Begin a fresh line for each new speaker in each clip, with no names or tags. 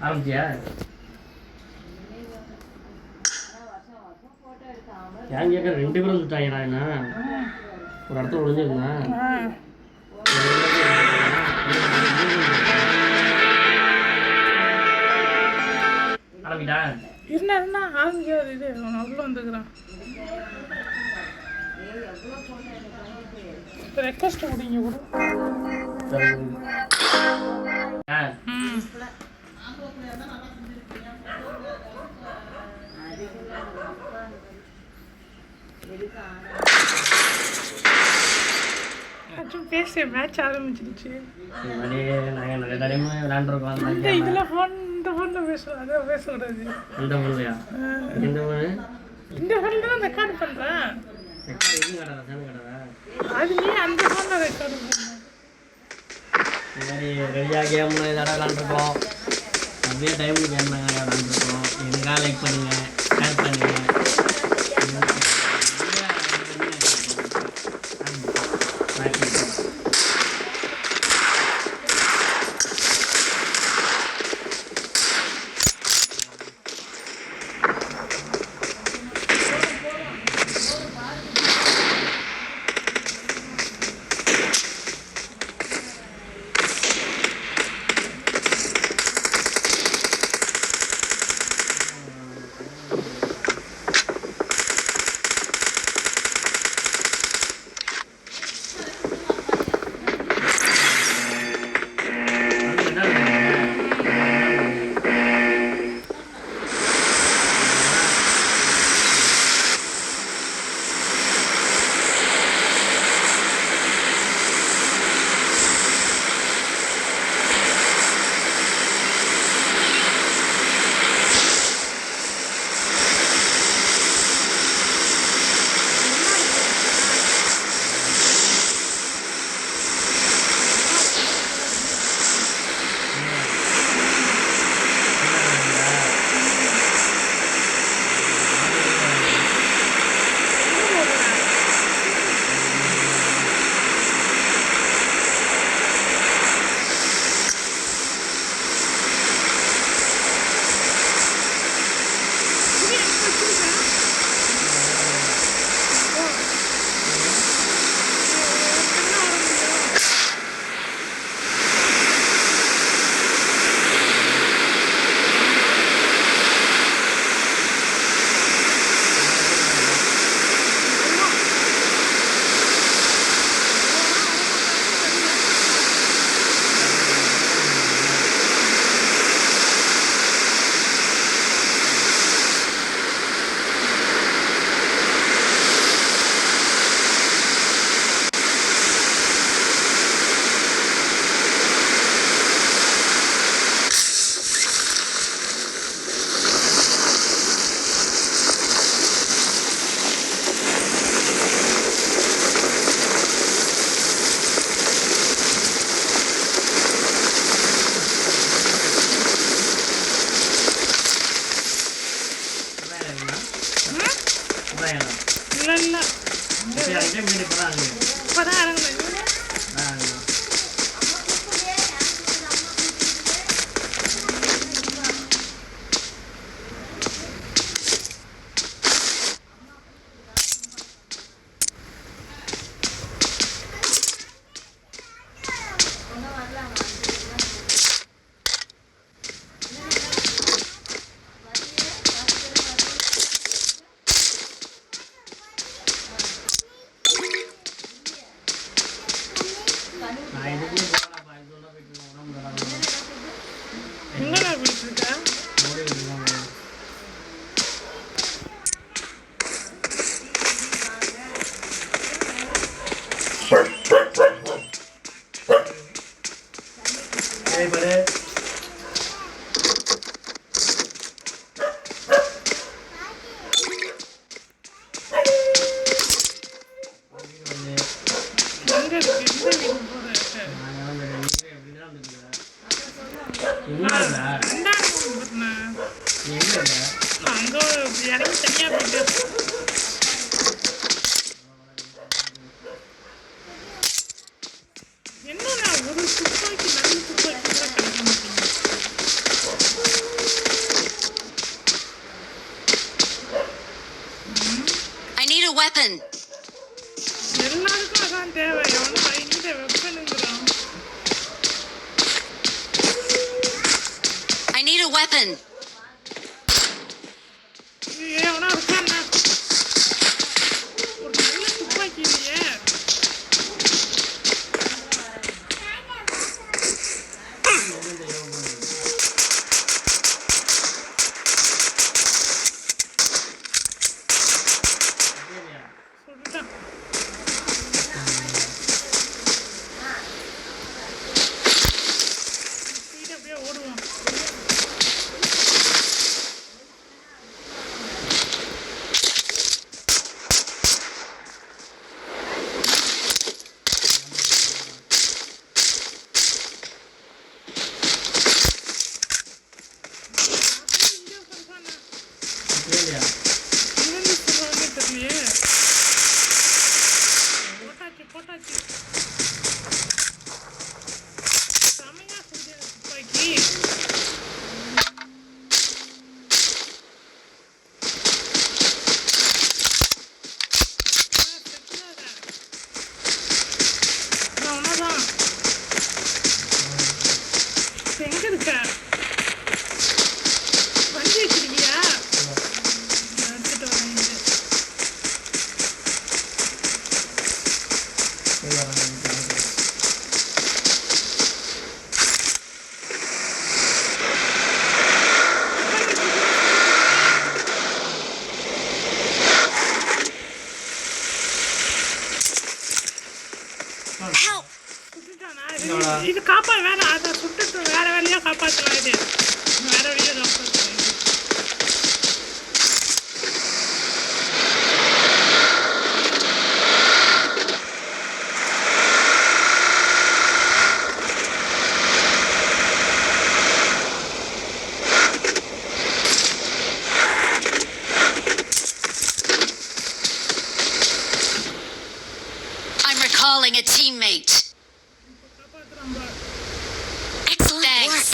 ஆரம்பிச்சியா? ஏன் கேட்க 2 பேரும் வந்துட்டாங்கடா. என்ன ஒரு இடத்துல ஒளிஞ்சிருந்தேன். ஆரம்பிட்டா
இருந்தா ஆரம்பிக்காது. இது அவ்வளோ வந்துக்கிறான். ரெக்வஸ்ட் கொடுங்க கூட. பேச மேட்ச் ஆரம்பிச்சிருச்சு. இதுல ஃபோன் இந்த ஃபோன்ல பேசுறோம். அதை பேசக்கூடாது.
இந்த ஃபோன்லையா?
இந்த ஃபோன்ல தான் ரெக்கார்ட் பண்றேன். அது நீ அந்த ஃபோன்ல ரெக்கார்ட் பண்ண.
இந்த மாதிரி ரெடியாக கேம் இதோட விளாண்டுருக்கோம். அப்படியே டைமுக்கு கேம் நாங்கள் விளாண்டுருக்கோம். எனக்காக லைக் பண்ணுங்கள், ஷேர் பண்ணுங்கள்.
என்ன ஒரு துப்பாக்கி நல்ல துப்பாக்கி கூட கிடைக்க மாட்டேங்குது.
Attention!
எவனா இருக்கான்னா ஒரு நல்ல துப்பாக்கி இல்லையே. சொல்லிட்டான். ஸ்பீட் அப்படியே ஓடுவான்.
இல்லையா
என்னன்னு சொல்றாங்கன்னே தெரியலையே. போட்டாச்சு செமையா செஞ்ச துப்பாக்கி. அவனதான் எங்க இருக்க? வண்டி வச்சிருக்கியா? எடுத்துட்டு வரேன்.
Help!
இது காப்பா வேற அதை சுட்டுட்டு வேற வேலையா காப்பாற்றலாம். இது வேற வழியா காப்பாற்றலாம்.
I'm recalling a teammate.
காப்பாற்றுறாங்க.
Excellent work.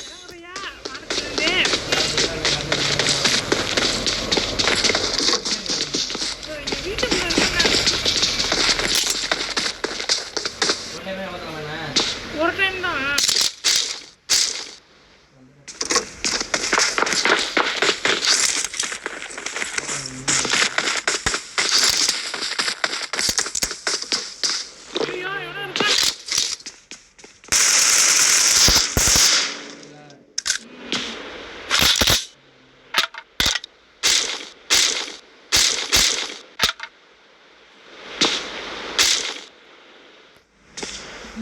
இறங்குறியா? வானத்திலிருந்தே. இங்க வீட்டுக்குள்ள இருக்கேன்.
உடனே ஓட்டுறாங்கண்ணே.
ஒரு டைம் தான். ஐயோ எவனோ இருக்கான்.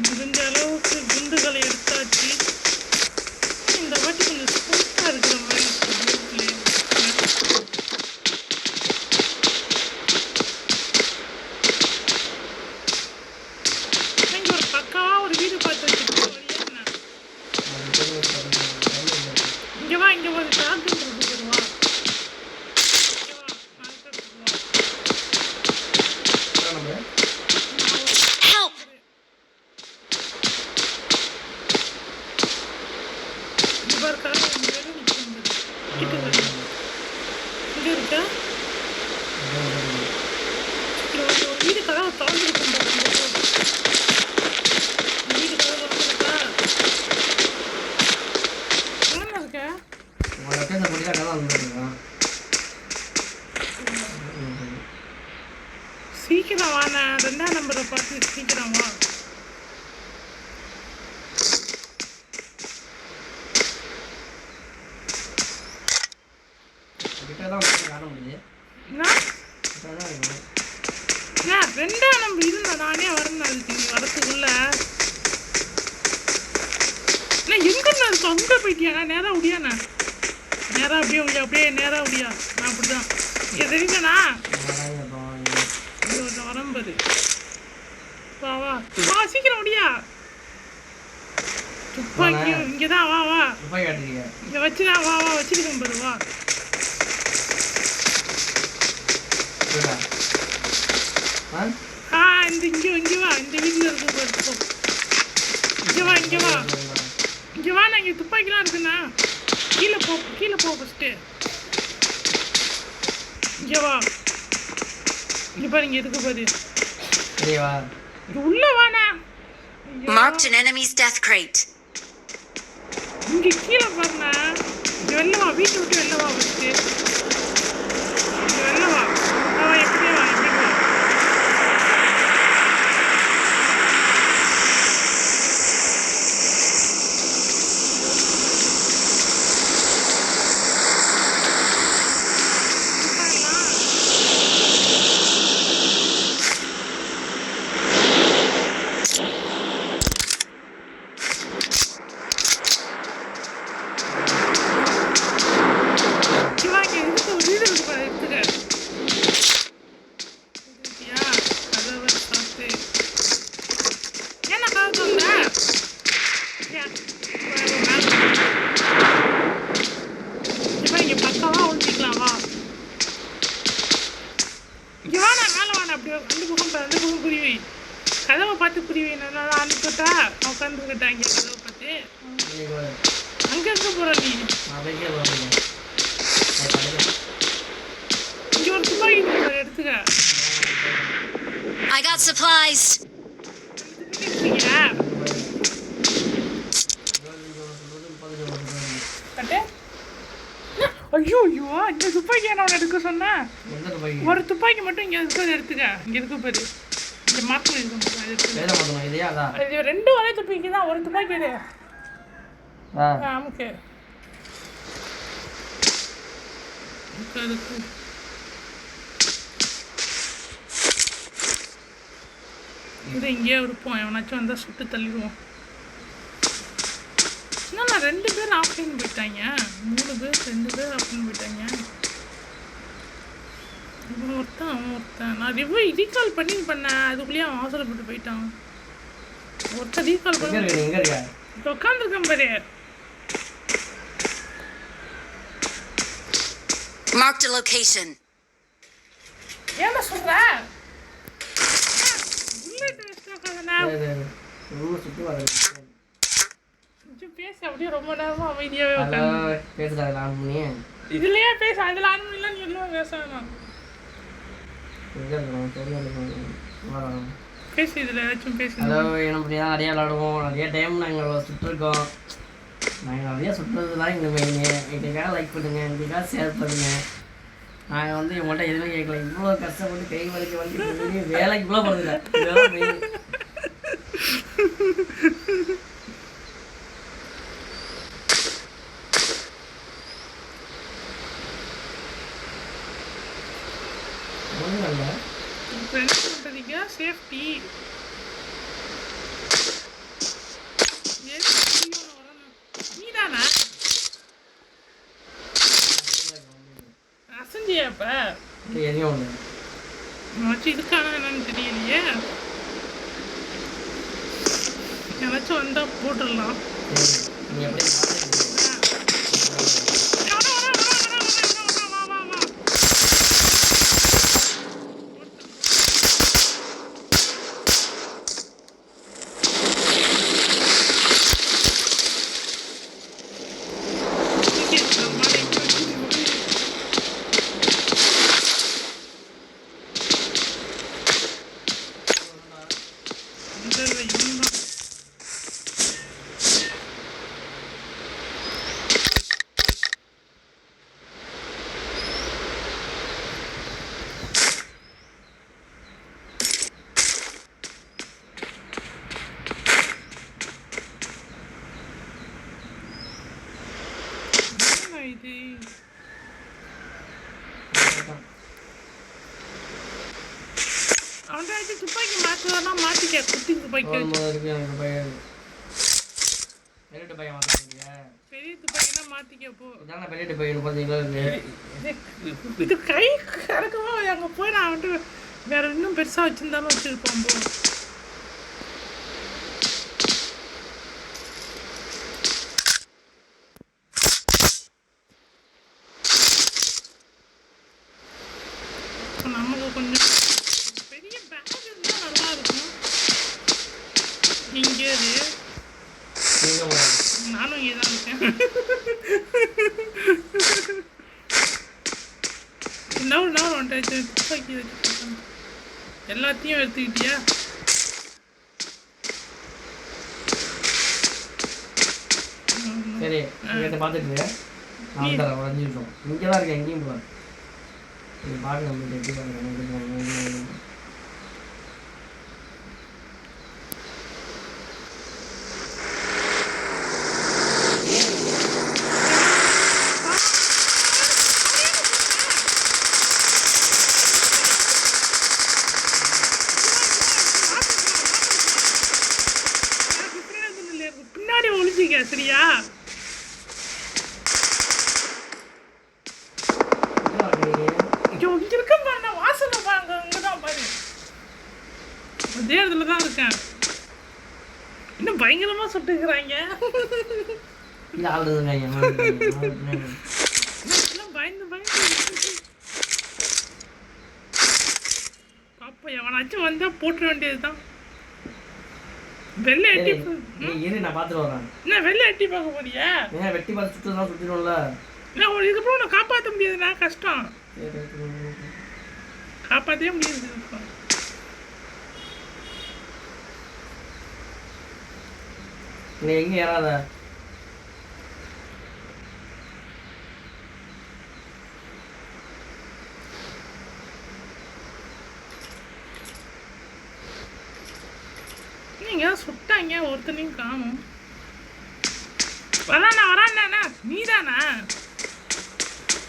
முடிஞ்ச அளவுக்கு குண்டுகளை எடுத்தாச்சு. இந்த வாட்டி கொஞ்சம் ஸ்மூத்தாக இருக்கிற மாதிரி இருக்கு. இங்க ஒரு பக்காவா ஒரு வீடு பார்த்து வச்சிருக்கோம். இங்க வா, இங்க ஒரு டாக்டர் இருக்கு. வா இங்க வா, டாக்டர் வா.
Help!
இங்க பாரு, கார் இங்க வேற நிக்குது. கிட்ட வா. இங்க இருக்கா? இங்க ஒரு வீடு கதவை திறந்துருக்கு பாரு. வீடு கதவை திறந்துருக்கா? எங்க இருக்க?
உங்களோட லொக்கேஷன் போட்டு தான் கதை வந்துருக்கான்.
சீக்கிரம் வா, நான் 2ஆம் நம்பரை பார்த்து சீக்கிரம் வா.
கிட்ட தான் வந்து காண முடியுது.
என்ன?
கிட்ட தான் இருக்கும்.
ஏன் 2ஆம் நம்பர் இருந்தா நானே வரணும். அதுக்கு நீ வரத்துக்குள்ள நான் எங்கன்னு இருக்கு? அங்கே போயிட்டியா? நான் நேராக முடியாண்ணா. நேராக அப்படியே முடியா, அப்படியே நேராக முடியா. நான் அப்படிதான் இங்கே தெரியுங்கண்ணா. இது ஒரு வரம்பது. வா வா வா, சீக்கிரம் முடியா. துப்பாக்கி இங்கே தான். வா வா,
துப்பாக்கி காட்டுறீங்க.
இங்கே வச்சுதான். வா வா, வச்சிருக்கேன் பாரு. வா இந்த இங்கே வா. இந்த வீட்டில் இருக்கும் பாரு. போ. இங்கே வா, இங்கே வா, இங்கே வா. நான் இங்கே துப்பாக்கிலாம் இருக்குண்ணா. கீழே போ, கீழே போ ஃபஸ்ட்டு. இங்கே வா. இங்கே பாரு, இங்கே இருக்கு பாரு. இங்கே உள்ள வாண்ணா.
Marked an enemy's death crate.
இங்கே கீழே பாருண்ணா. இங்கே வெளில வா, வீட்டை விட்டு வெளில வா ஃபஸ்ட்டு. இங்கே வெளில வா. எப்படி வா, எப்படி வா. கதவை பார்த்து புரிவி நல்லா அனுப்பிட்டா உட்காந்துக்கிட்டா இங்கே கதவை பார்த்து அங்கே இருக்க போகிற நீ இங்கே ஒரு துப்பாக்கி எடுத்துக்க.
I got supplies.
ஐயோ ஐயோ இந்த துப்பாக்கி என்ன எடுக்க சொன்னேன். ஒரு துப்பாக்கி மட்டும் இங்கே இருக்கிறது எடுத்துக்க. இங்கே இருக்க போது இந்த மாற்றம் இருக்கும். இது ரெண்டும் ஒரே துப்பாக்கி தான். ஒரு துப்பாக்கி எடு. நமக்கு இது இங்கேயே இருப்போம். எவனாச்சும் வந்தால் சுட்டு தள்ளிடுவோம். என்னண்ணா 2 பேர் ஆஃப்லைன் போயிட்டாங்க. 3 பேர் 2 பேர் ஆஃப்லைன் போயிட்டாங்க. ஒருத்தன் நான் ரீகால் பண்ணேன். அதுக்குள்ளேயே அவன் அவசரப்பட்டு போயிட்டான். ஒருத்தன் ரீகால் பண்ண உட்காந்துருக்கேன் பாரு.
Marked a location.
ஏன்டா சொல்ற? புல்லட் வேஸ்ட் ஆகாதனா? பேச அப்படியே ரொம்ப நேரமா அமைதியாவே உட்காந்து
பேசுறாங்க. ஆன் பண்ணி
இதுலயே பேச. அதில் ஆன் பண்ணலாம். நீ எல்லாம் பேசணும். பேசு. இதில் ஏதாச்சும் பேசு.
ஹலோ, என்ன பண்ணியா? நிறையா விளாடுவோம். நிறைய டைம் நாங்கள் சுற்றுருக்கோம். நாங்கள் நிறையா சுற்றுறதுலாம் எங்களுக்கு மெயினு. எங்களுக்காக லைக் பண்ணுங்கள், எங்களுக்காக ஷேர் பண்ணுங்கள். நாங்கள் வந்து இவங்கள்ட்ட எதுவுமே கேட்கல. இவ்வளோ கஷ்டப்பட்டு கை வலிக்கு வேலைக்கு இவ்வளோ போகிறதில்ல. இதெல்லாம் மெயின்.
சேஃப்டி நீதானா அசஞ்சியா? இப்ப இதுக்கான என்னன்னு தெரியலையே. ஏதாச்சும் வந்தா போட்டுடலாம். அவன்கிட்ட துப்பாக்கி மாற்றுவானா? மாற்றிக்க. குட்டி துப்பாக்கி பெரிய துப்பாக்கினா மாற்றிக்க. போ பெரிய துப்பாக்கி பார்த்தீங்களா? இது கை கறக்கவா? அங்கே போய் நான் வந்துட்டு வேற இன்னும் பெருசாக வச்சுருந்தாலும் வச்சுருப்போம். போ நமக்கு கொஞ்சம் பெரிய பேக் இருந்தால் நல்லா இருக்கும். இங்கே நானும் இங்கே தான் இருக்கேன். என்ன ஒன்றாச்சு துப்பாக்கி வச்சு எல்லாத்தையும் எடுத்துக்கிட்டியா?
சரி, பார்த்துட்டு நான் தரேன் ஒரு 5 நிமிஷம் இங்கே தான் இருக்கேன் எங்கேயும் போகல நீ பாருங்க நம்ம எப்படி பாருங்க
பின்னாடி ஒளிஞ்சிக்க சரியா இங்க இருக்க பாருங்க வாசல்ல பாருங்க இங்கதான் பாரு அதே இடத்துல தான் இருக்கேன் இன்னும் பயங்கரமா சுட்டுக்கிறாங்க
இல்லை ஆள் இருக்காங்க
பயந்து பாப்பா எவனாச்சும் வந்தா போட்டுற வேண்டியதுதான் வெள்ளை எட்டி
இரு நான் பார்த்துட்டு வரேன்
என்ன வெள்ளை எட்டி பார்க்க போறியா
ஏன் வெட்டி பார்த்து சுற்றுலாம் சுற்றிடும்ல
இல்லை இதுக்கப்புறம் உன்னை காப்பாற்ற முடியாதுண்ணா கஷ்டம் காப்பாற்றவே முடியாது
நீ எங்கே ஏறாத
நீங்க சுட்டாங்க ஒருத்தனையும் காணும் வராண்ணா நீதானா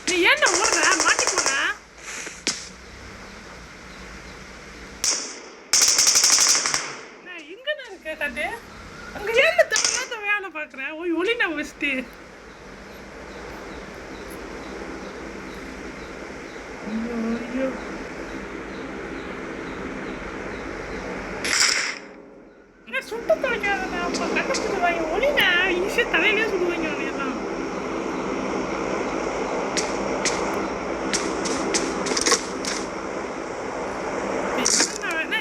நீ ஏன்டா ஓடுற மாட்டி போனா எங்கண்ணா இருக்க கட்டு அங்க ஏன் தமிழ்நாட்ட வேலை பார்க்குறேன் ஓய் ஒளி நான் வச்சுட்டு ஐயோ சுட்டு தொலைக்காதண்ணா அப்போ கண்டுபிடிச்சுவாங்க ஒளிண்ணா ஈஸியாக தலையிலே சுடுவாங்க அவனையெல்லாம்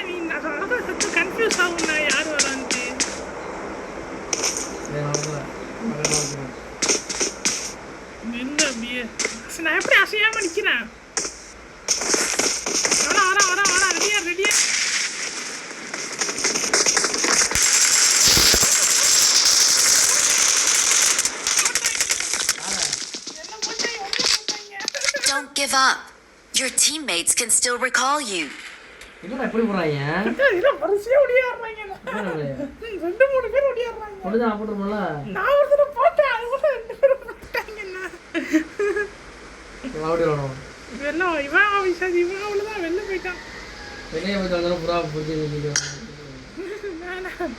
நீ நான் சொல்றது சத்து கன்ஃபியூஸ் ஆகும்ண்ணா யார் வரான்ட்டு என்ன அப்படியே நான் எப்படி அசையாம நிற்கிறேன் வரா ரெடியா
Don't give up. Your teammates can still recall you.
என்னடா இப்படி போறாங்க
இல்ல வரிசையா ஓடியாடுறாங்க 2-3 பேர் ஓடியாடுறாங்க
பொழுது போட்டுருமல்ல
நான் ஒரு தடவை போட்டேன் அது கூட 2 பேர் போட்டாங்கண்ணா
ஓடி வரணும்
இவெல்லாம் இவன் அவ்வளோதான் வெளில போயிட்டான்
வெளியே போயிட்டு வந்தாலும் புறா பிடிச்சி
நான்